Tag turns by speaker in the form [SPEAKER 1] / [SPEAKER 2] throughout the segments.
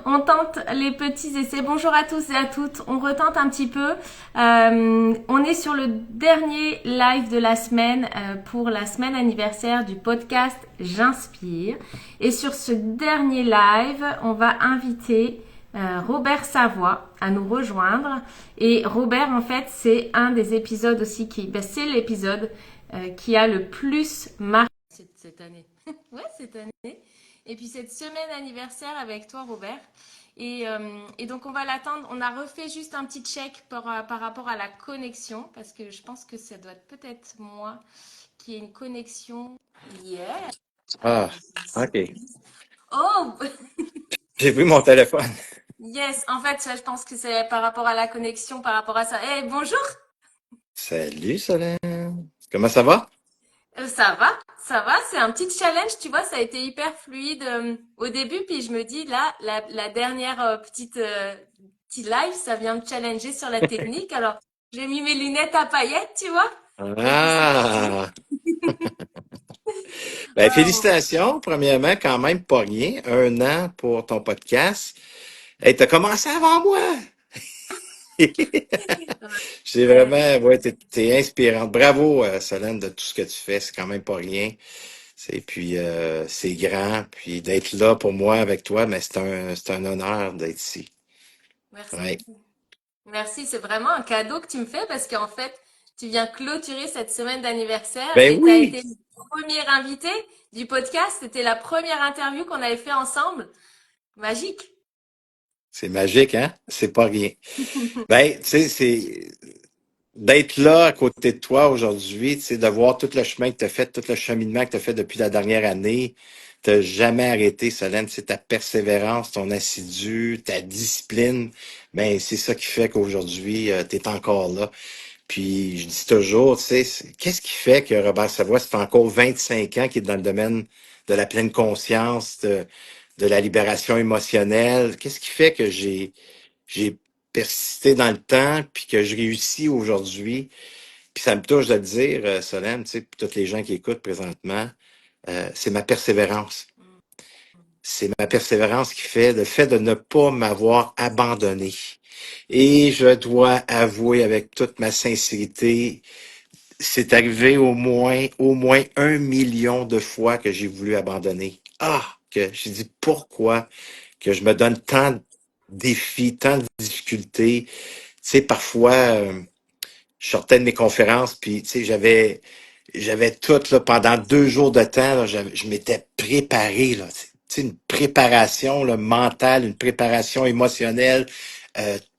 [SPEAKER 1] On tente les petits essais. Bonjour à tous et à toutes. On retente un petit peu. On est sur le dernier live de la semaine pour la semaine anniversaire du podcast J'inspire. Et sur ce dernier live, on va inviter Robert Savoie à nous rejoindre. Et Robert, en fait, c'est un des épisodes aussi c'est l'épisode qui a le plus marqué cette année. Ouais, cette année. Et puis cette semaine anniversaire avec toi, Robert. Et donc on va l'attendre. On a refait juste un petit check par rapport à la connexion, parce que je pense que ça doit être peut-être moi qui ai une connexion hier.
[SPEAKER 2] Ah,
[SPEAKER 1] Ici.
[SPEAKER 2] OK.
[SPEAKER 1] Oh,
[SPEAKER 2] J'ai pris mon téléphone.
[SPEAKER 1] yes, en fait, ça, je pense que c'est par rapport à la connexion, par rapport à ça. Eh, bonjour.
[SPEAKER 2] Salut, Solène. Comment ça va?
[SPEAKER 1] Ça va, c'est un petit challenge, tu vois, ça a été hyper fluide au début, puis je me dis, là, la dernière petit live, ça vient me challenger sur la technique, alors j'ai mis mes lunettes à paillettes, tu vois, et puis c'est parti.
[SPEAKER 2] Ah! Ben,
[SPEAKER 1] Oh.
[SPEAKER 2] félicitations, premièrement, quand même pas rien. 1 an pour ton podcast. Hey, t'as commencé avant moi! C'est
[SPEAKER 1] Ouais,
[SPEAKER 2] vraiment, ouais, t'es inspirante. Bravo, Solène, de tout ce que tu fais. C'est quand même pas rien. Puis, c'est grand. Puis, d'être là pour moi avec toi, mais c'est un honneur d'être ici. Ouais.
[SPEAKER 1] merci. Merci, c'est vraiment un cadeau que tu me fais parce qu'en fait, tu viens clôturer cette semaine d'anniversaire
[SPEAKER 2] Ben
[SPEAKER 1] et tu as
[SPEAKER 2] oui!
[SPEAKER 1] été le premier invité du podcast, c'était la première interview qu'on avait fait ensemble. Magique.
[SPEAKER 2] C'est magique, hein? C'est pas rien. Ben, tu sais, c'est d'être là à côté de toi aujourd'hui, tu sais, de voir tout le chemin que tu as fait, tout le cheminement que tu as fait depuis la dernière année. T'as jamais arrêté, Solène. C'est ta persévérance, ton assidu, ta discipline. Ben, c'est ça qui fait qu'aujourd'hui, tu es encore là. Puis, je dis toujours, tu sais, qu'est-ce qui fait que Robert Savoie, ça fait encore 25 ans qu'il est dans le domaine de la pleine conscience, de la libération émotionnelle? Qu'est-ce qui fait que j'ai persisté dans le temps, puis que je réussis aujourd'hui. Puis ça me touche de le dire, Solène, tu sais, puis toutes les gens qui écoutent présentement, c'est ma persévérance. C'est ma persévérance qui fait le fait de ne pas m'avoir abandonné. Et je dois avouer avec toute ma sincérité, c'est arrivé au moins 1 million de fois que j'ai voulu abandonner. Ah, que j'ai dit pourquoi que je me donne tant de défis, tant de difficultés. Tu sais, parfois, je sortais de mes conférences, puis tu sais, j'avais tout là, pendant 2 jours de temps, là, je m'étais préparé, là, tu sais, une préparation là, mentale, une préparation émotionnelle,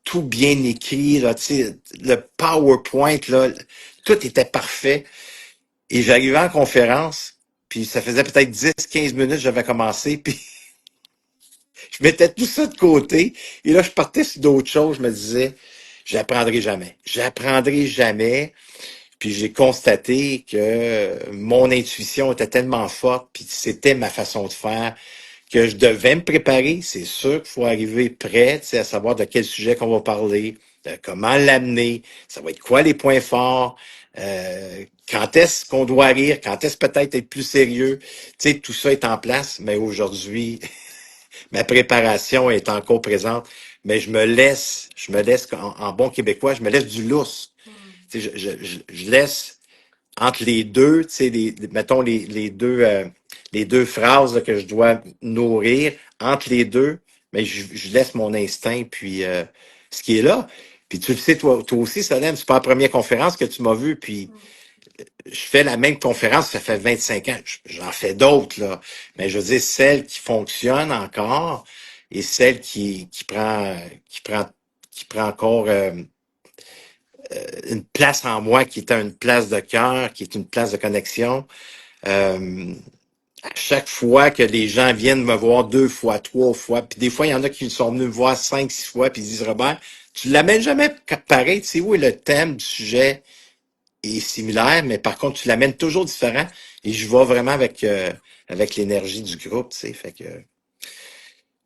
[SPEAKER 2] tout bien écrit, là, tu sais, le PowerPoint, là, tout était parfait. Et j'arrivais en conférence, puis ça faisait peut-être 10, 15 minutes que j'avais commencé, puis je mettais tout ça de côté, et là, je partais sur d'autres choses, je me disais, j'apprendrai jamais. J'apprendrai jamais. Puis j'ai constaté que mon intuition était tellement forte, puis c'était ma façon de faire, que je devais me préparer. C'est sûr qu'il faut arriver prêt, tu sais, à savoir de quel sujet qu'on va parler, de comment l'amener, ça va être quoi les points forts, quand est-ce qu'on doit rire, quand est-ce peut-être être plus sérieux. Tu sais, tout ça est en place, mais aujourd'hui, ma préparation est encore présente. Mais je me laisse en bon québécois, je me laisse du lousse.
[SPEAKER 1] Hmm.
[SPEAKER 2] Tu sais, je laisse entre les deux, tu sais, mettons les deux phrases là, que je dois nourrir, entre les deux, mais je laisse mon instinct, puis ce qui est là. Puis tu le sais, toi aussi, Solène, c'est pas la première conférence que tu m'as vu, puis
[SPEAKER 1] Hmm.
[SPEAKER 2] je fais la même conférence, ça fait 25 ans. J'en fais d'autres, là. Mais je veux dire, celle qui fonctionne encore et celle qui prend encore une place en moi qui est une place de cœur, qui est une place de connexion. Euh, à chaque fois que les gens viennent me voir 2 fois, 3 fois, puis des fois, il y en a qui sont venus me voir 5, 6 fois, puis ils disent, Robert, tu l'amènes jamais pareil, tu sais, oui, le thème du sujet est similaire, mais par contre, tu l'amènes toujours différent, et je vais vraiment avec l'énergie du groupe, tu sais, fait que,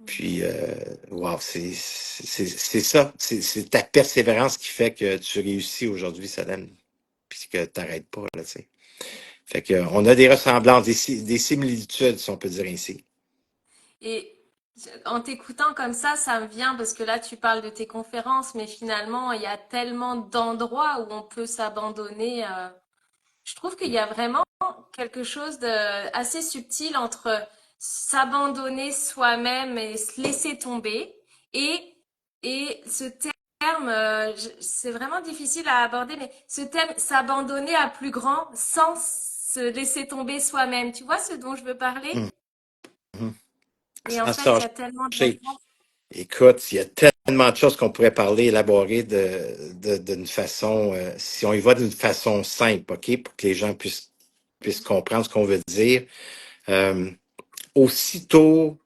[SPEAKER 2] puis, wow, c'est ça, c'est ta persévérance qui fait que tu réussis aujourd'hui, Salem, puis que t'arrêtes pas, là, tu sais. Fait que, on a des ressemblances, des similitudes, si on peut dire ainsi.
[SPEAKER 1] Et En t'écoutant comme ça me vient parce que là, tu parles de tes conférences, mais finalement, il y a tellement d'endroits où on peut s'abandonner. Je trouve qu'il y a vraiment quelque chose de assez subtil entre s'abandonner soi-même et se laisser tomber et, et ce terme, c'est vraiment difficile à aborder, mais ce terme, s'abandonner à plus grand sans se laisser tomber soi-même. Tu vois ce dont je veux parler?
[SPEAKER 2] Mhm.
[SPEAKER 1] Et en
[SPEAKER 2] Sans se
[SPEAKER 1] fait, il y a tellement
[SPEAKER 2] fâcher.
[SPEAKER 1] d'endroits.
[SPEAKER 2] Écoute, il y a tellement de choses qu'on pourrait parler, élaborer d'une façon, si on y va d'une façon simple, OK, pour que les gens puissent comprendre ce qu'on veut dire. Euh, Aussitôt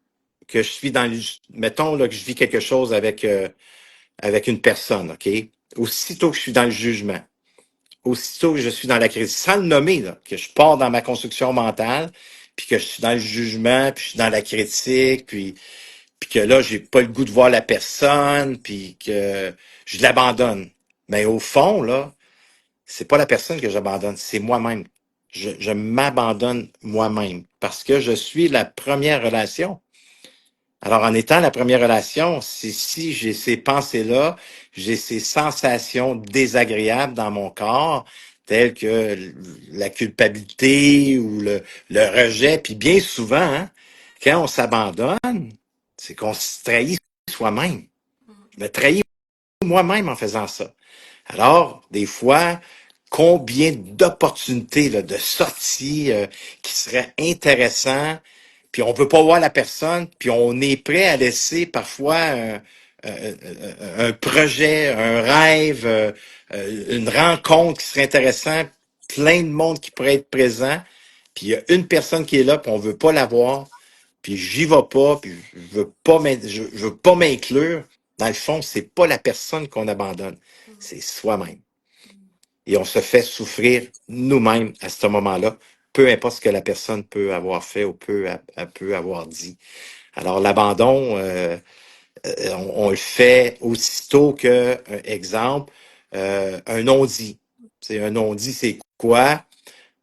[SPEAKER 2] que je suis mettons là, que je vis quelque chose avec une personne, OK? Aussitôt que je suis dans le jugement, aussitôt que je suis dans la crise, sans le nommer, là, que je pars dans ma construction mentale, puis que je suis dans le jugement, puis je suis dans la critique, puis que là, j'ai pas le goût de voir la personne, puis que je l'abandonne. Mais au fond, là, c'est pas la personne que j'abandonne, c'est moi-même. Je m'abandonne moi-même parce que je suis la première relation. Alors, en étant la première relation, si j'ai ces pensées-là, j'ai ces sensations désagréables dans mon corps, telles que la culpabilité ou le rejet, puis bien souvent, hein, quand on s'abandonne, c'est qu'on se trahit soi-même. Je me trahis moi-même en faisant ça. Alors, des fois, combien d'opportunités là, de sorties qui seraient intéressantes, puis on veut pas voir la personne, puis on est prêt à laisser parfois un projet, un rêve, une rencontre qui serait intéressante, plein de monde qui pourrait être présent, puis il y a une personne qui est là, puis on veut pas la voir, puis j'y vais pas, puis je veux pas m'inclure. Dans le fond, c'est pas la personne qu'on abandonne, c'est soi-même. Et on se fait souffrir nous-mêmes à ce moment-là, peu importe ce que la personne peut avoir fait ou peut avoir dit. Alors l'abandon, on le fait aussitôt que, exemple, un non-dit. C'est un non-dit, c'est quoi?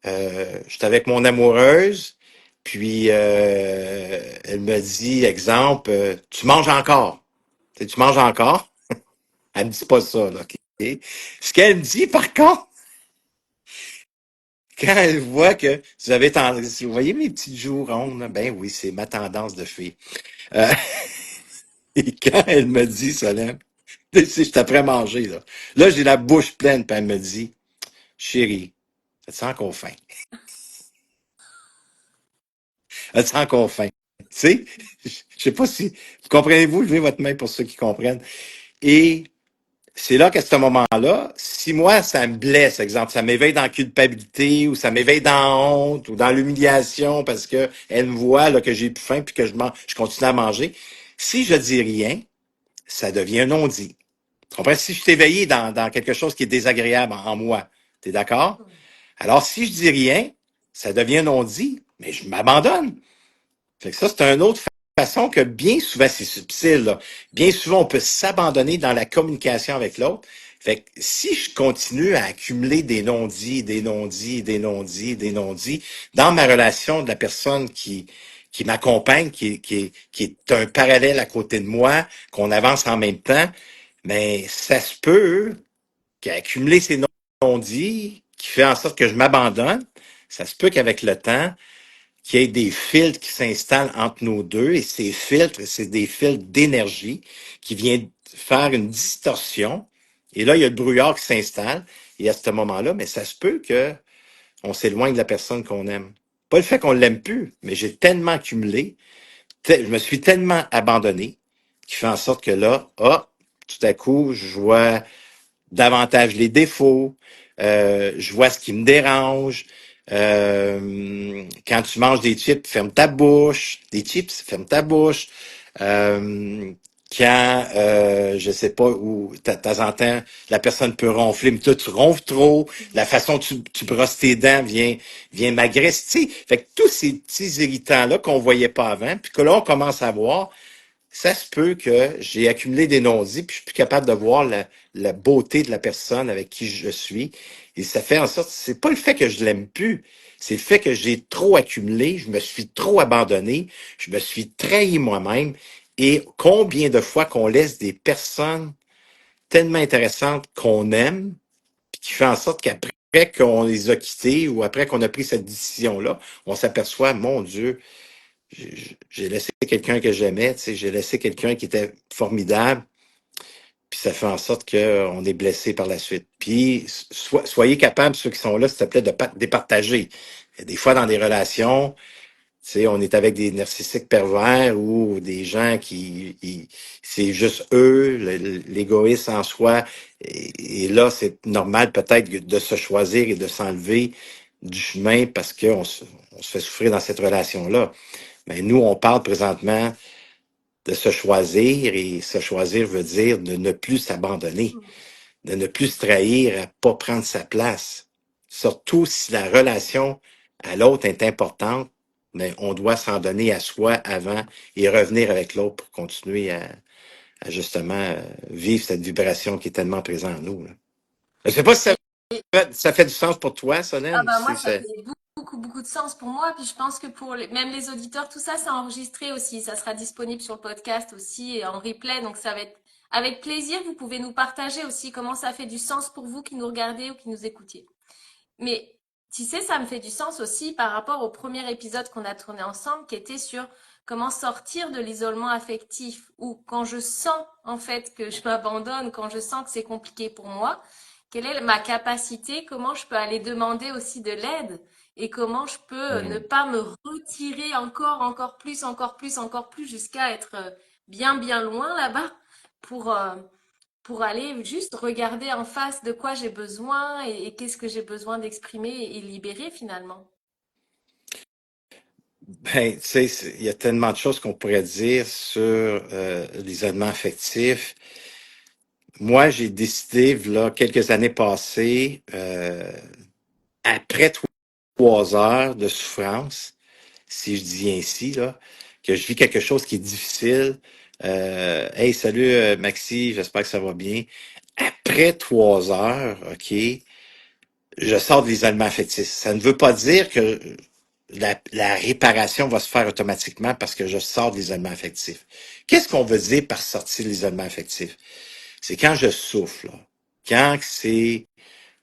[SPEAKER 2] J'étais avec mon amoureuse, puis elle me dit, exemple, tu manges encore. Tu manges encore? Elle me dit pas ça, là, OK? Ce qu'elle me dit, par contre, quand elle voit que si vous voyez mes petites joues rondes, là, ben oui, c'est ma tendance de fille. Euh, et quand elle me dit, Solène, tu sais, je suis après manger, là. Là, j'ai la bouche pleine, puis elle me dit, chérie, as-tu encore faim? As-tu encore faim? Tu sais, je sais pas si, vous comprenez-vous, levez votre main pour ceux qui comprennent. Et c'est là qu'à ce moment-là, si moi, ça me blesse, exemple, ça m'éveille dans la culpabilité ou ça m'éveille dans la honte ou dans l'humiliation parce que elle me voit là, que j'ai plus faim puis que je continue à manger. Si je dis rien, ça devient un non-dit. Tu comprends? Si je suis éveillé dans quelque chose qui est désagréable en moi, t'es d'accord? Alors, si je dis rien, ça devient un non-dit, mais je m'abandonne. Fait que ça, c'est une autre façon que bien souvent, c'est subtil, là. Bien souvent, on peut s'abandonner dans la communication avec l'autre. Fait que si je continue à accumuler des non-dits, des non-dits, des non-dits, des non-dits dans ma relation de la personne qui m'accompagne, qui est un parallèle à côté de moi, qu'on avance en même temps, mais ça se peut qu'accumuler ces non-dits, qui fait en sorte que je m'abandonne, ça se peut qu'avec le temps, qu'il y ait des filtres qui s'installent entre nos deux, et ces filtres, c'est des filtres d'énergie qui viennent faire une distorsion. Et là, il y a le brouillard qui s'installe. Et à ce moment-là, mais ça se peut que on s'éloigne de la personne qu'on aime. Pas le fait qu'on l'aime plus, mais j'ai tellement accumulé, je me suis tellement abandonné, qui fait en sorte que là, tout à coup, je vois davantage les défauts, je vois ce qui me dérange. Quand tu manges des chips, ferme ta bouche. Des chips, ferme ta bouche. Euh, quand, je sais pas, où, de temps en temps, la personne peut ronfler, mais toi, tu ronfles trop. La façon dont tu brosses tes dents vient m'agresser. Fait que tous ces petits irritants-là qu'on voyait pas avant, puis que là, on commence à voir, ça se peut que j'ai accumulé des non-dits, puis je suis plus capable de voir la beauté de la personne avec qui je suis. Et ça fait en sorte, c'est pas le fait que je l'aime plus, c'est le fait que j'ai trop accumulé, je me suis trop abandonné, je me suis trahi moi-même, Et combien de fois qu'on laisse des personnes tellement intéressantes qu'on aime, puis qui fait en sorte qu'après qu'on les a quittés ou après qu'on a pris cette décision-là, on s'aperçoit, mon Dieu, j'ai laissé quelqu'un que j'aimais, tu sais, j'ai laissé quelqu'un qui était formidable, puis ça fait en sorte qu'on est blessé par la suite. Puis soyez capables, ceux qui sont là, s'il te plaît, de départager. Des fois, dans des relations, tu sais, on est avec des narcissiques pervers ou des gens c'est juste eux, l'égoïsme en soi. Et là, c'est normal peut-être de se choisir et de s'enlever du chemin parce on se fait souffrir dans cette relation-là. Mais nous, on parle présentement de se choisir et se choisir veut dire de ne plus s'abandonner, de ne plus se trahir, à pas prendre sa place. Surtout si la relation à l'autre est importante, mais on doit s'en donner à soi avant et revenir avec l'autre pour continuer à justement vivre cette vibration qui est tellement présente en nous, là. Je sais pas si ça fait du sens pour toi,
[SPEAKER 1] Ah
[SPEAKER 2] Solène.
[SPEAKER 1] bah moi, ça fait beaucoup de sens pour moi. Puis je pense que pour même les auditeurs, tout ça, c'est enregistré aussi. Ça sera disponible sur le podcast aussi et en replay. Donc ça va être avec plaisir. Vous pouvez nous partager aussi comment ça fait du sens pour vous qui nous regardez ou qui nous écoutiez. Mais tu sais, ça me fait du sens aussi par rapport au premier épisode qu'on a tourné ensemble, qui était sur comment sortir de l'isolement affectif, ou quand je sens en fait que je m'abandonne, quand je sens que c'est compliqué pour moi, quelle est ma capacité, comment je peux aller demander aussi de l'aide et comment je peux ne
[SPEAKER 2] Hmm.
[SPEAKER 1] pas me retirer encore plus jusqu'à être bien loin là-bas pour, pour aller juste regarder en face de quoi j'ai besoin et qu'est-ce que j'ai besoin d'exprimer et libérer finalement.
[SPEAKER 2] Ben, tu sais, il y a tellement de choses qu'on pourrait dire sur l'isolement affectif. Moi, j'ai décidé, là, quelques années passées, après 3 heures de souffrance, si je dis ainsi, là, que je vis quelque chose qui est difficile. Hey, salut Maxi, j'espère que ça va bien. Après 3 heures, OK, je sors de l'isolement affectif. Ça ne veut pas dire que la réparation va se faire automatiquement parce que je sors de l'isolement affectif. Qu'est-ce qu'on veut dire par sortir de l'isolement affectif? C'est quand je souffle, là. Quand c'est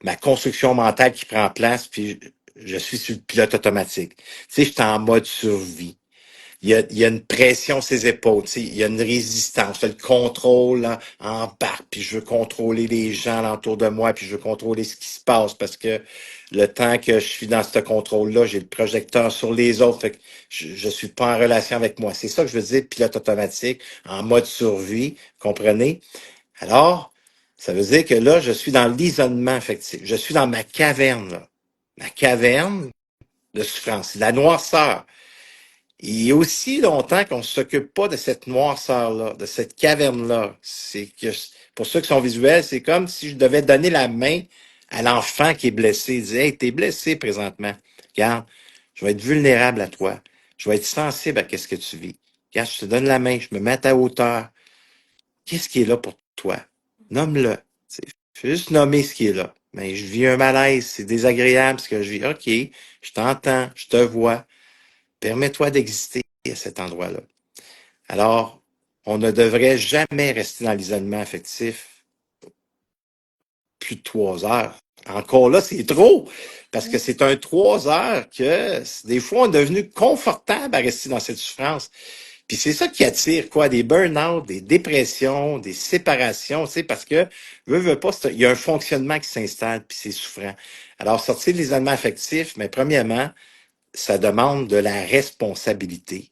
[SPEAKER 2] ma construction mentale qui prend place, puis je suis sur le pilote automatique. Tu sais, je suis en mode survie. Il y a une pression sur ses épaules, tu sais, il y a une résistance, le contrôle là, embarque, puis je veux contrôler les gens alentour de moi, puis je veux contrôler ce qui se passe, parce que le temps que je suis dans ce contrôle-là, j'ai le projecteur sur les autres, fait que je suis pas en relation avec moi. C'est ça que je veux dire, pilote automatique, en mode survie, comprenez? Alors, ça veut dire que là, je suis dans l'isolement affectif. Je suis dans ma caverne, là. Ma caverne de souffrance, la noirceur. Il y a aussi longtemps qu'on ne s'occupe pas de cette noirceur-là, de cette caverne-là. C'est que, pour ceux qui sont visuels, c'est comme si je devais donner la main à l'enfant qui est blessé. Dire, hey, t'es blessé présentement. Regarde, je vais être vulnérable à toi. Je vais être sensible à ce que tu vis. Regarde, je te donne la main, je me mets à ta hauteur. Qu'est-ce qui est là pour toi? Nomme-le. Tu sais, fais juste nommer ce qui est là. Mais je vis un malaise, c'est désagréable ce que je vis. OK, je t'entends, je te vois. Permets-toi d'exister à cet endroit-là. Alors, on ne devrait jamais rester dans l'isolement affectif plus de 3 heures. Encore là, c'est trop, parce que c'est un 3 heures que des fois, on est devenu confortable à rester dans cette souffrance. Puis c'est ça qui attire quoi? Des burn-out, des dépressions, des séparations, tu sais, parce que, veux pas, il y a un fonctionnement qui s'installe, puis c'est souffrant. Alors, sortir de l'isolement affectif, mais premièrement, ça demande de la responsabilité.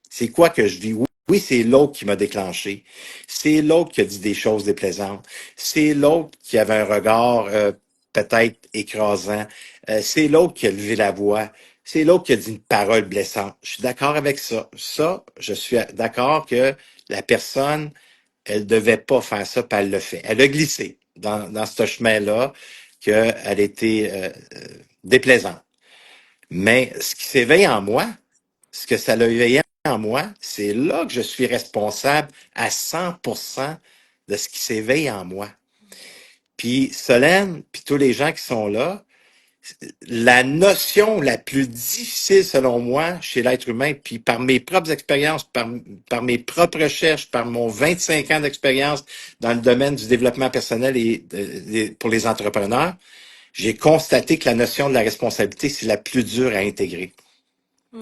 [SPEAKER 2] C'est quoi que je vis? Oui, c'est l'autre qui m'a déclenché. C'est l'autre qui a dit des choses déplaisantes. C'est l'autre qui avait un regard peut-être écrasant. C'est l'autre qui a levé la voix. C'est l'autre qui a dit une parole blessante. Je suis d'accord avec ça. Ça, je suis d'accord que la personne, elle devait pas faire ça, puis elle le fait. Elle a glissé dans ce chemin-là, qu'elle était déplaisante. Mais ce qui s'éveille en moi, ce que ça l'a éveillé en moi, c'est là que je suis responsable à 100% de ce qui s'éveille en moi. Puis Solène, puis tous les gens qui sont là, La notion la plus difficile, selon moi, chez l'être humain, puis par mes propres expériences, par mes propres recherches, par mon 25 ans d'expérience dans le domaine du développement personnel pour les entrepreneurs, j'ai constaté que la notion de la responsabilité, c'est la plus dure à intégrer.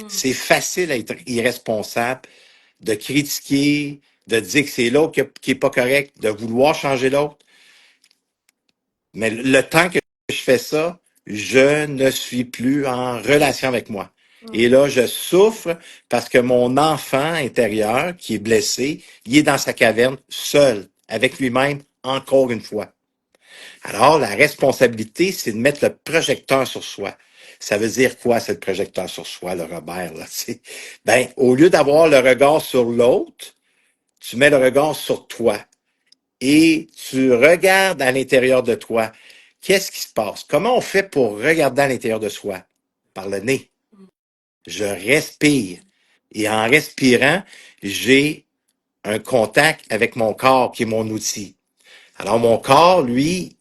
[SPEAKER 2] C'est facile à être irresponsable, de critiquer, de dire que c'est l'autre qui est pas correct, de vouloir changer l'autre. Mais le temps que je fais ça, je ne suis plus en relation avec moi. Et là, je souffre parce que mon enfant intérieur, qui est blessé, il est dans sa caverne, seul, avec lui-même, encore une fois. Alors, la responsabilité, c'est de mettre le projecteur sur soi. Ça veut dire quoi, c'est le projecteur sur soi, le Robert, là, tu Ben, au lieu d'avoir le regard sur l'autre, tu mets le regard sur toi et tu regardes à l'intérieur de toi. Qu'est-ce qui se passe? Comment on fait pour regarder à l'intérieur de soi? Par le nez. Je respire. Et en respirant, j'ai un contact avec mon corps qui est mon outil. Alors mon corps, lui,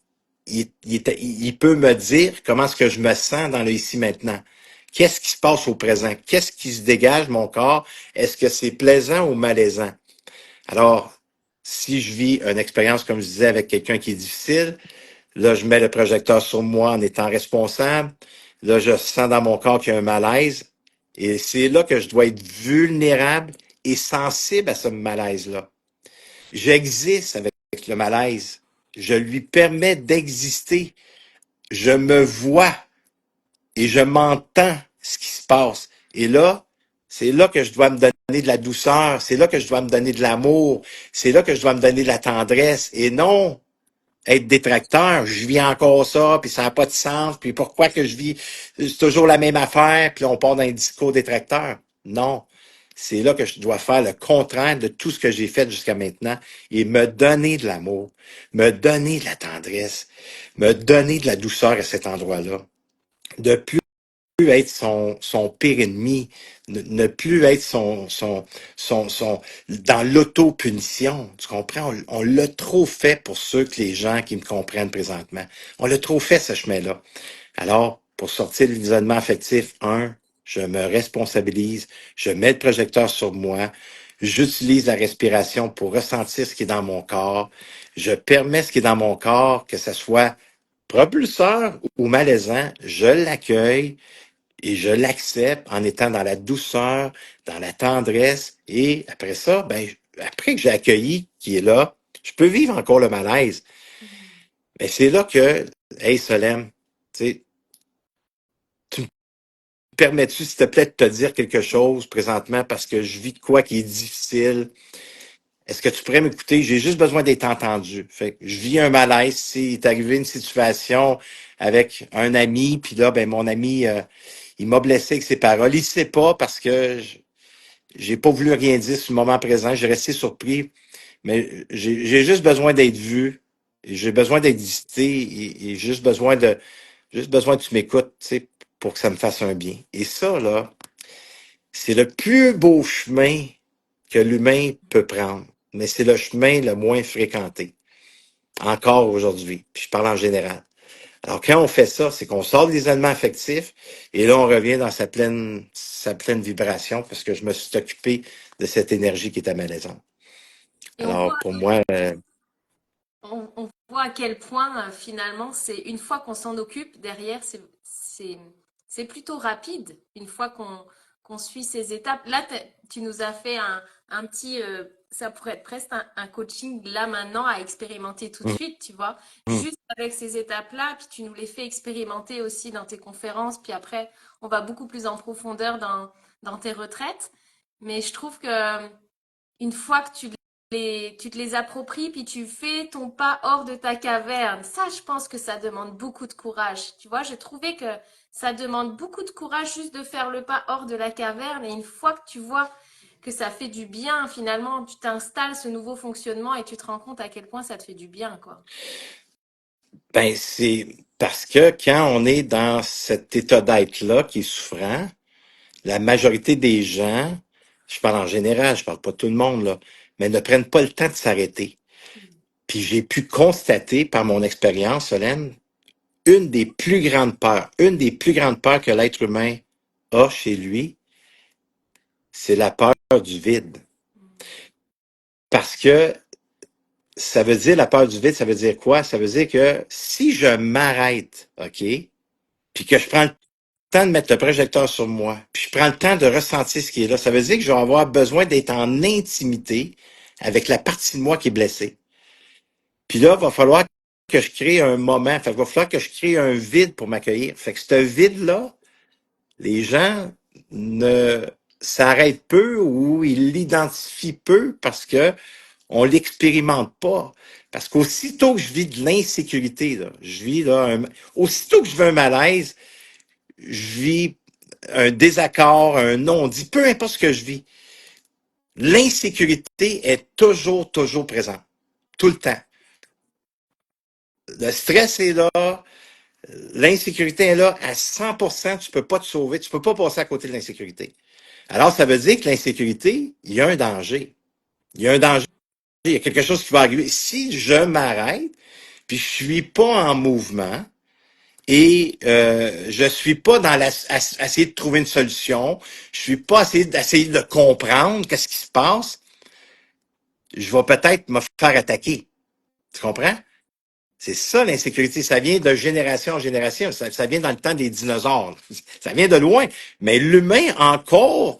[SPEAKER 2] il peut me dire comment est-ce que je me sens dans le ici maintenant. Qu'est-ce qui se passe au présent? Qu'est-ce qui se dégage, mon corps? Est-ce que c'est plaisant ou malaisant? Alors, si je vis une expérience, comme je disais, avec quelqu'un qui est difficile, là, je mets le projecteur sur moi en étant responsable. Là, je sens dans mon corps qu'il y a un malaise. Et c'est là que je dois être vulnérable et sensible à ce malaise-là. J'existe avec le malaise. Je lui permets d'exister. Je me vois et je m'entends ce qui se passe. Et là, c'est là que je dois me donner de la douceur. C'est là que je dois me donner de l'amour. C'est là que je dois me donner de la tendresse. Et non être détracteur, je vis encore ça, puis ça n'a pas de sens, puis pourquoi que je vis, c'est toujours la même affaire, puis on part dans un discours détracteur. Non. C'est là que je dois faire le contraire de tout ce que j'ai fait jusqu'à maintenant et me donner de l'amour, me donner de la tendresse, me donner de la douceur à cet endroit-là. De plus être son pire ennemi, ne plus être dans l'auto-punition. Tu comprends? On l'a trop fait pour ceux que les gens qui me comprennent présentement. On l'a trop fait, ce chemin-là. Alors, pour sortir de l'isolement affectif, je me responsabilise, je mets le projecteur sur moi, j'utilise la respiration pour ressentir ce qui est dans mon corps, je permets ce qui est dans mon corps, que ce soit propulseur ou malaisant, je l'accueille, et je l'accepte en étant dans la douceur, dans la tendresse. Et après ça, après que j'ai accueilli qui est là, je peux vivre encore le malaise. Mais c'est là que, hey Solène, tu me permets-tu, s'il te plaît, de te dire quelque chose présentement parce que je vis de quoi qui est difficile? Est-ce que tu pourrais m'écouter? J'ai juste besoin d'être entendu. Fait que je vis un malaise. S'il est arrivé une situation avec un ami, puis là, mon ami, il m'a blessé avec ses paroles. Il sait pas parce que j'ai pas voulu rien dire sur le moment présent. J'ai resté surpris. Mais j'ai juste besoin d'être vu. J'ai besoin d'exister et juste besoin que tu m'écoutes, pour que ça me fasse un bien. Et ça, là, c'est le plus beau chemin que l'humain peut prendre. Mais c'est le chemin le moins fréquenté. Encore aujourd'hui. Puis je parle en général. Alors, quand on fait ça, c'est qu'on sort des éléments affectifs et là, on revient dans sa pleine vibration parce que je me suis occupé de cette énergie qui est à ma maison.
[SPEAKER 1] Et on
[SPEAKER 2] Alors,
[SPEAKER 1] voit,
[SPEAKER 2] pour moi,
[SPEAKER 1] on voit à quel point finalement, c'est une fois qu'on s'en occupe, derrière, c'est plutôt rapide, une fois qu'on suit ces étapes. Là, tu nous as fait un petit, ça pourrait être presque un coaching là maintenant à expérimenter tout de
[SPEAKER 2] hum,
[SPEAKER 1] suite, tu vois,
[SPEAKER 2] hum.
[SPEAKER 1] juste avec ces étapes-là, puis tu nous les fais expérimenter aussi dans tes conférences, puis après, on va beaucoup plus en profondeur dans tes retraites. Mais je trouve que une fois que tu te les appropries, puis tu fais ton pas hors de ta caverne. Ça, je pense que ça demande beaucoup de courage. Tu vois, j'ai trouvé que ça demande beaucoup de courage juste de faire le pas hors de la caverne. Et une fois que tu vois que ça fait du bien, finalement, tu t'installes ce nouveau fonctionnement et tu te rends compte à quel point ça te fait du bien, quoi.
[SPEAKER 2] C'est parce que quand on est dans cet état d'être-là qui est souffrant, la majorité des gens, je parle en général, je parle pas de tout le monde, là, mais ne prennent pas le temps de s'arrêter. Puis j'ai pu constater par mon expérience, Solène, une des plus grandes peurs que l'être humain a chez lui, c'est la peur du vide. Parce que ça veut dire, la peur du vide, ça veut dire quoi? Ça veut dire que si je m'arrête, OK, puis que je prends le temps de mettre le projecteur sur moi, puis je prends le temps de ressentir ce qui est là, ça veut dire que je vais avoir besoin d'être en intimité avec la partie de moi qui est blessée. Puis là, il va falloir que je crée un moment, fait, il va falloir que je crée un vide pour m'accueillir. Fait que ce vide-là, les gens ne s'arrêtent peu ou ils l'identifient peu parce que on l'expérimente pas. Parce qu'aussitôt que je vis de l'insécurité, là, je vis là, aussitôt que je veux un malaise, je vis un désaccord, un non-dit, peu importe ce que je vis. L'insécurité est toujours, toujours présente. Tout le temps. Le stress est là, l'insécurité est là à 100%, tu peux pas te sauver, tu peux pas passer à côté de l'insécurité. Alors, ça veut dire que l'insécurité, il y a un danger. Il y a un danger, il y a quelque chose qui va arriver. Si je m'arrête, puis je suis pas en mouvement, et je suis pas dans essayer de trouver une solution, je suis pas d'essayer de comprendre qu'est-ce qui se passe, je vais peut-être me faire attaquer. Tu comprends? C'est ça l'insécurité. Ça vient de génération en génération. Ça vient dans le temps des dinosaures. Ça vient de loin. Mais l'humain encore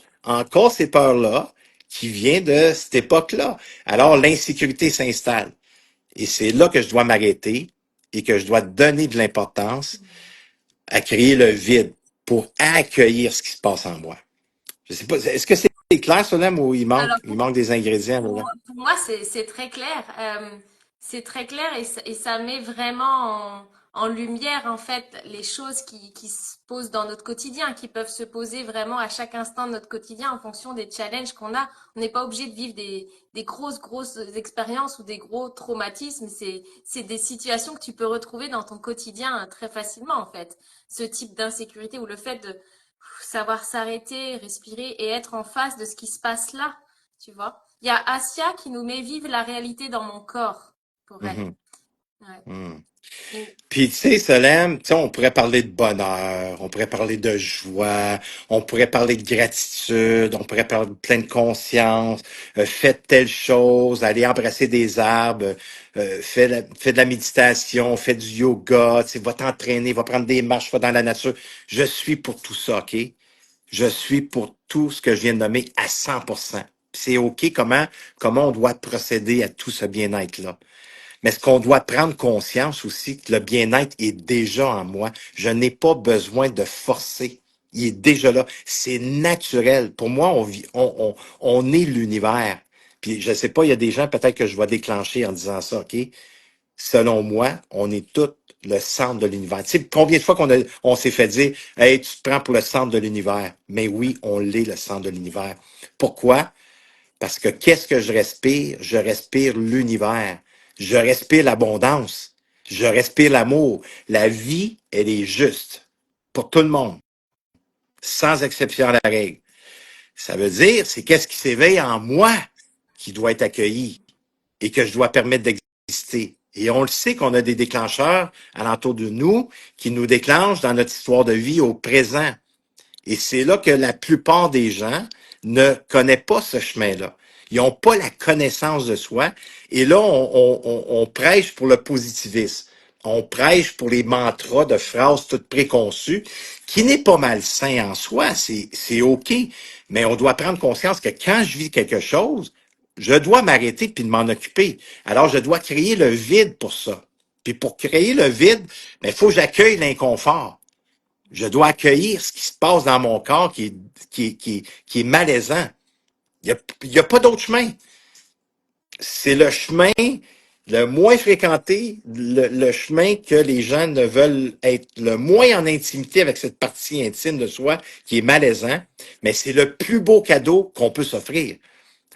[SPEAKER 2] ces peurs-là qui vient de cette époque-là. Alors l'insécurité s'installe. Et c'est là que je dois m'arrêter et que je dois donner de l'importance à créer le vide pour accueillir ce qui se passe en moi. Je sais pas, est-ce que c'est clair, Solem, ou
[SPEAKER 1] Alors,
[SPEAKER 2] il manque des ingrédients là-dedans?
[SPEAKER 1] pour moi, c'est très clair. C'est très clair et ça met vraiment en lumière, en fait, les choses qui se posent dans notre quotidien, qui peuvent se poser vraiment à chaque instant de notre quotidien en fonction des challenges qu'on a. On n'est pas obligé de vivre des grosses expériences ou des gros traumatismes. C'est des situations que tu peux retrouver dans ton quotidien très facilement, en fait. Ce type d'insécurité ou le fait de savoir s'arrêter, respirer et être en face de ce qui se passe là, tu vois. Il y a Asia qui nous met vive la réalité dans mon corps pour elle.
[SPEAKER 2] Mhm.
[SPEAKER 1] Ouais.
[SPEAKER 2] Mhm.
[SPEAKER 1] Et
[SPEAKER 2] Puis, tu sais, Solène, tu sais, on pourrait parler de bonheur, on pourrait parler de joie, on pourrait parler de gratitude, on pourrait parler de pleine conscience, faites telle chose, allez embrasser des arbres, faites de la méditation, faites du yoga, tu sais, va t'entraîner, va prendre des marches, va dans la nature. Je suis pour tout ça, OK? Je suis pour tout ce que je viens de nommer à 100%. C'est OK comment on doit procéder à tout ce bien-être-là. Mais ce qu'on doit prendre conscience aussi, que le bien-être est déjà en moi. Je n'ai pas besoin de forcer. Il est déjà là. C'est naturel. Pour moi, on est l'univers. Puis je sais pas, il y a des gens peut-être que je vais déclencher en disant ça, OK? Selon moi, on est tous le centre de l'univers. Tu sais, combien de fois on s'est fait dire, hey, tu te prends pour le centre de l'univers. Mais oui, on l'est le centre de l'univers. Pourquoi? Parce que qu'est-ce que je respire? Je respire l'univers. Je respire l'abondance. Je respire l'amour. La vie, elle est juste pour tout le monde, sans exception à la règle. Ça veut dire, c'est qu'est-ce qui s'éveille en moi qui doit être accueilli et que je dois permettre d'exister. Et on le sait qu'on a des déclencheurs alentour de nous qui nous déclenchent dans notre histoire de vie au présent. Et c'est là que la plupart des gens ne connaissent pas ce chemin-là. Ils n'ont pas la connaissance de soi. Et là, on prêche pour le positivisme. On prêche pour les mantras de phrases toutes préconçues, qui n'est pas malsain en soi. C'est OK. Mais on doit prendre conscience que quand je vis quelque chose, je dois m'arrêter puis de m'en occuper. Alors, je dois créer le vide pour ça. Puis pour créer le vide, il faut que j'accueille l'inconfort. Je dois accueillir ce qui se passe dans mon corps qui est malaisant. Il y a pas d'autre chemin. C'est le chemin le moins fréquenté, le chemin que les gens ne veulent être le moins en intimité avec cette partie intime de soi qui est malaisant, mais c'est le plus beau cadeau qu'on peut s'offrir.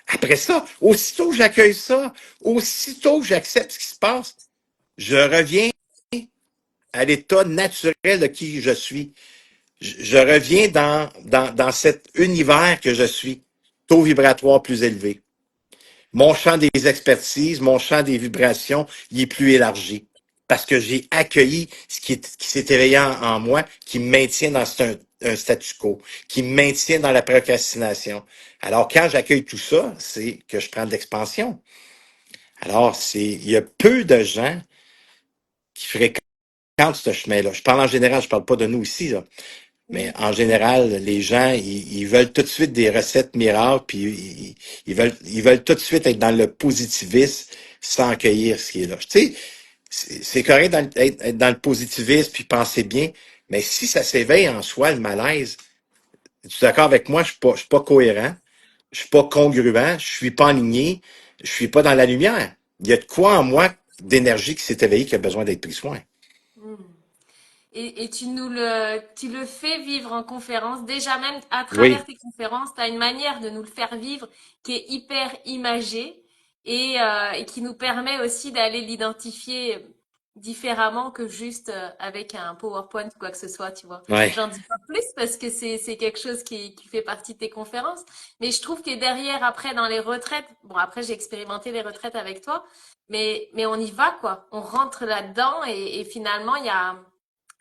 [SPEAKER 2] Après ça, aussitôt que j'accueille ça, aussitôt que j'accepte ce qui se passe, je reviens à l'état naturel de qui je suis. Je reviens dans cet univers que je suis, taux vibratoire plus élevé. Mon champ des expertises, mon champ des vibrations, il est plus élargi. parce que j'ai accueilli qui s'est éveillé en moi, qui me maintient dans un statu quo, qui me maintient dans la procrastination. Alors, quand j'accueille tout ça, c'est que je prends de l'expansion. Alors, il y a peu de gens qui fréquentent ce chemin-là. Je parle en général, je parle pas de nous ici, là. Mais
[SPEAKER 1] Mhm.
[SPEAKER 2] en général, les gens, ils veulent tout de suite des recettes miracles, puis ils veulent tout de suite être dans le positivisme sans accueillir ce qui est là. Tu sais, c'est correct être dans le positivisme puis penser bien, mais si ça s'éveille en soi, le malaise, es-tu d'accord avec moi? Je suis pas cohérent, je suis pas congruent, je suis pas aligné, je suis pas dans la lumière. Il y a de quoi en moi d'énergie qui s'est éveillée qui a besoin d'être pris soin.
[SPEAKER 1] Mhm. Et tu le fais vivre en conférence. Déjà même à travers
[SPEAKER 2] Oui,
[SPEAKER 1] tes conférences, tu as une manière de nous le faire vivre qui est hyper imagée et qui nous permet aussi d'aller l'identifier différemment que juste avec un PowerPoint ou quoi que ce soit, tu vois.
[SPEAKER 2] ouais.
[SPEAKER 1] J'en dis pas plus parce que c'est quelque chose qui fait partie de tes conférences. Mais je trouve que derrière, après, dans les retraites, bon, après, j'ai expérimenté les retraites avec toi, mais on y va, quoi. On rentre là-dedans et finalement,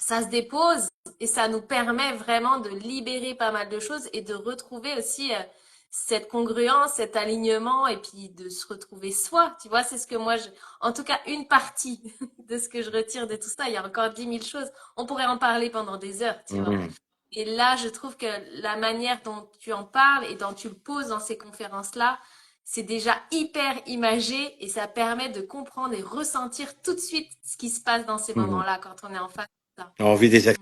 [SPEAKER 1] ça se dépose et ça nous permet vraiment de libérer pas mal de choses et de retrouver aussi cette congruence, cet alignement et puis de se retrouver soi. Tu vois, c'est ce que en tout cas, une partie de ce que je retire de tout ça. Il y a encore 10 000 choses. On pourrait en parler pendant des heures, tu vois.
[SPEAKER 2] Mhm.
[SPEAKER 1] Et là, je trouve que la manière dont tu en parles et dont tu le poses dans ces conférences-là, c'est déjà hyper imagé et ça permet de comprendre et ressentir tout de suite ce qui se passe dans ces
[SPEAKER 2] Mhm.
[SPEAKER 1] moments-là quand on est en face de ça.
[SPEAKER 2] On vit des
[SPEAKER 1] Mm.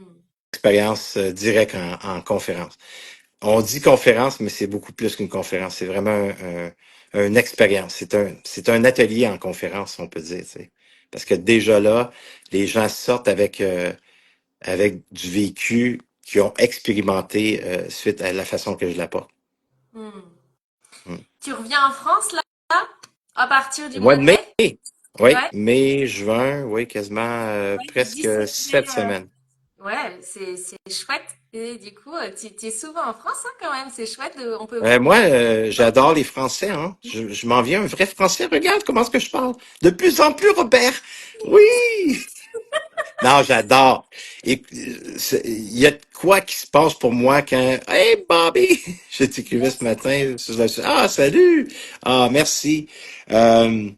[SPEAKER 2] expériences directes en conférence. On dit conférence, mais c'est beaucoup plus qu'une conférence. C'est vraiment une expérience. C'est un atelier en conférence, on peut dire. Tu sais. Parce que déjà là, les gens sortent avec du vécu qu'ils ont expérimenté suite à la façon que je l'apporte.
[SPEAKER 1] Mm.
[SPEAKER 2] Mm.
[SPEAKER 1] Tu reviens en France là, à partir du
[SPEAKER 2] Au mois
[SPEAKER 1] mois
[SPEAKER 2] de
[SPEAKER 1] de
[SPEAKER 2] mai,
[SPEAKER 1] mai?
[SPEAKER 2] oui,
[SPEAKER 1] Ouais.
[SPEAKER 2] mai, juin, oui, quasiment
[SPEAKER 1] Ouais, le
[SPEAKER 2] presque
[SPEAKER 1] 17 mai.
[SPEAKER 2] 7 semaines.
[SPEAKER 1] Ouais, c'est chouette. Et du coup, tu es souvent en France hein, quand même. C'est chouette. On peut.
[SPEAKER 2] Moi, j'adore les Français, hein. Je m'en viens un vrai Français. Regarde comment est-ce que je parle. De plus en plus, Robert. Oui! Non, j'adore. Et il y a de quoi qui se passe pour moi quand Hey Bobby! Je t'écrivais ce
[SPEAKER 1] Yes.
[SPEAKER 2] matin. Ah, salut! Ah, merci. Euh,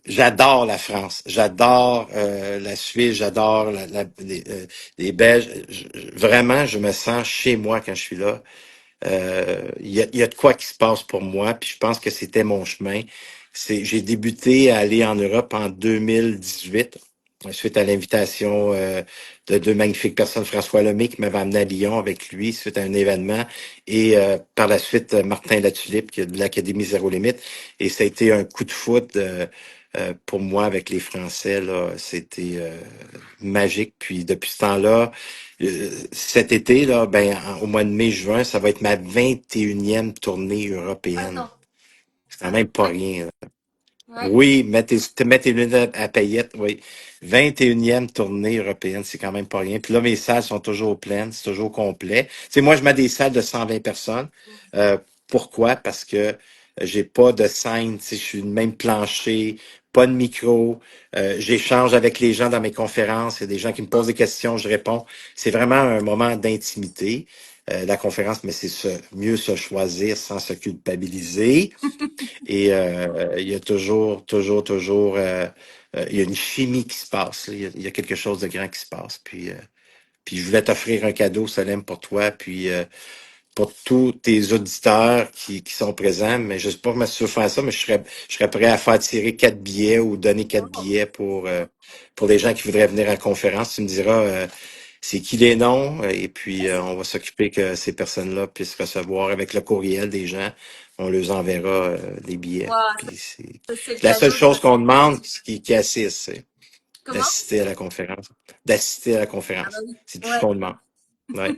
[SPEAKER 2] j'adore la France. J'adore la Suisse. J'adore les Belges. Vraiment, je me sens chez moi quand je suis là. Il y a de quoi qui se passe pour moi, puis je pense que c'était mon chemin. J'ai débuté à aller en Europe en 2018, suite à l'invitation de deux magnifiques personnes, François Lemay qui m'avait amené à Lyon avec lui suite à un événement, et par la suite Martin Latulippe qui est de l'Académie Zéro Limite, et ça a été un coup de foudre pour moi avec les Français là. C'était magique. Puis depuis ce temps-là, cet été, là, au mois de mai, juin, ça va être ma 21e tournée européenne.
[SPEAKER 1] Attends.
[SPEAKER 2] C'est quand même pas rien.
[SPEAKER 1] Ouais.
[SPEAKER 2] Oui, mets tes lunettes à paillettes, oui. 21e tournée européenne, c'est quand même pas rien. Puis là, mes salles sont toujours pleines, c'est toujours complet. Tu sais, moi, je mets des salles de 120 personnes. Euh, Pourquoi? Parce que j'ai pas de scène, tu sais, je suis le même plancher, pas de micro. J'échange avec les gens dans mes conférences. Il y a des gens qui me posent des questions, je réponds. C'est vraiment un moment d'intimité, la conférence, mais mieux se choisir sans se culpabiliser. Et il y a toujours, il y a une chimie qui se passe. Là. Il y a quelque chose de grand qui se passe. Puis je voulais t'offrir un cadeau, Salem, pour toi, puis pour tous tes auditeurs qui sont présents. Mais je sais pas comment tu veux faire ça, mais je serais prêt à faire tirer 4 billets ou donner 4 billets pour les gens qui voudraient venir à la conférence. Tu me diras c'est qui les noms, et puis on va s'occuper que ces personnes-là puissent recevoir avec le courriel des gens. On leur enverra les billets.
[SPEAKER 1] Wow,
[SPEAKER 2] Puis
[SPEAKER 1] c'est le
[SPEAKER 2] la seule
[SPEAKER 1] cadeau de
[SPEAKER 2] chose
[SPEAKER 1] la
[SPEAKER 2] qu'on
[SPEAKER 1] semaine.
[SPEAKER 2] demande, c'est qui assiste, c'est
[SPEAKER 1] Comment?
[SPEAKER 2] d'assister à la conférence. D'assister à la
[SPEAKER 1] Ah bah
[SPEAKER 2] conférence.
[SPEAKER 1] oui.
[SPEAKER 2] C'est tout ce
[SPEAKER 1] Ouais.
[SPEAKER 2] qu'on demande. Ouais.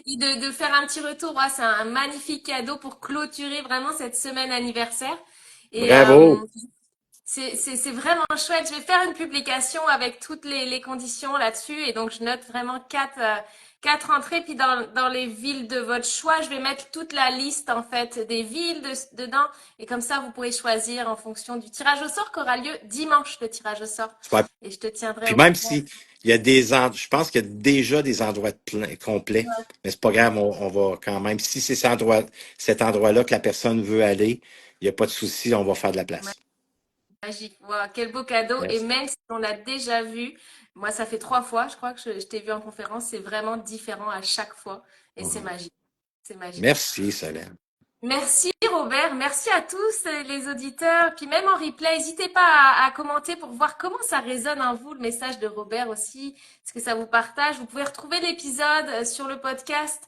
[SPEAKER 1] Et de faire un petit retour, ouais, c'est un magnifique cadeau pour clôturer vraiment cette semaine anniversaire. Et
[SPEAKER 2] Bravo!
[SPEAKER 1] c'est vraiment chouette. Je vais faire une publication avec toutes les conditions là-dessus. Et donc, je note vraiment 4 entrées, puis dans les villes de votre choix, je vais mettre toute la liste en fait des villes dedans, et comme ça vous pourrez choisir en fonction du tirage au sort qui aura lieu dimanche, le tirage au sort,
[SPEAKER 2] Super.
[SPEAKER 1] et je te tiendrai
[SPEAKER 2] Puis
[SPEAKER 1] au
[SPEAKER 2] même
[SPEAKER 1] courant.
[SPEAKER 2] si il y a des endroits, je pense qu'il y a déjà des endroits complets, mais c'est pas grave, on va quand même. Si c'est cet endroit-là que la personne veut aller, il n'y a pas de souci, on va faire de la
[SPEAKER 1] Ouais,
[SPEAKER 2] place.
[SPEAKER 1] magique, wow, quel beau cadeau, et
[SPEAKER 2] Yes.
[SPEAKER 1] même si on l'a déjà vu, moi ça fait 3 fois, je crois que je t'ai vu en conférence, c'est vraiment différent à chaque fois, et c'est
[SPEAKER 2] Mhm.
[SPEAKER 1] magique, c'est magique.
[SPEAKER 2] Merci, Solène.
[SPEAKER 1] Merci Robert, merci à tous les auditeurs, puis même en replay, n'hésitez pas à commenter pour voir comment ça résonne en vous, le message de Robert aussi, ce que ça vous partage. Vous pouvez retrouver l'épisode sur le podcast,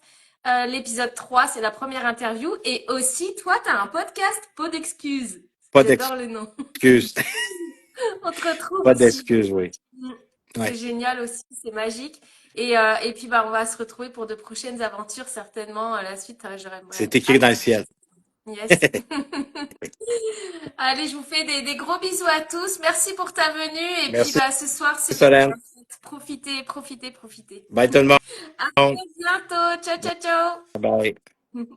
[SPEAKER 1] l'épisode 3, c'est la première interview, et aussi, toi, tu as un podcast, Pot d'excuses.
[SPEAKER 2] Pas
[SPEAKER 1] J'adore le nom.
[SPEAKER 2] d'excuses.
[SPEAKER 1] On te retrouve
[SPEAKER 2] Pas
[SPEAKER 1] aussi.
[SPEAKER 2] d'excuses, oui.
[SPEAKER 1] Mm. C'est
[SPEAKER 2] Ouais.
[SPEAKER 1] génial aussi, c'est magique. Et puis, bah, on va se retrouver pour de prochaines aventures, certainement. La suite, j'aurais
[SPEAKER 2] C'est écrit
[SPEAKER 1] hâte
[SPEAKER 2] dans
[SPEAKER 1] que
[SPEAKER 2] le ciel.
[SPEAKER 1] Yes. Allez, je vous fais des gros bisous à tous. Merci pour ta venue. Et puis,
[SPEAKER 2] Merci,
[SPEAKER 1] bah, ce soir, c'est pour
[SPEAKER 2] Solène.
[SPEAKER 1] profiter, profiter, profiter.
[SPEAKER 2] Bye tout le
[SPEAKER 1] À
[SPEAKER 2] monde.
[SPEAKER 1] très bientôt. Ciao, ciao, ciao.
[SPEAKER 2] Bye.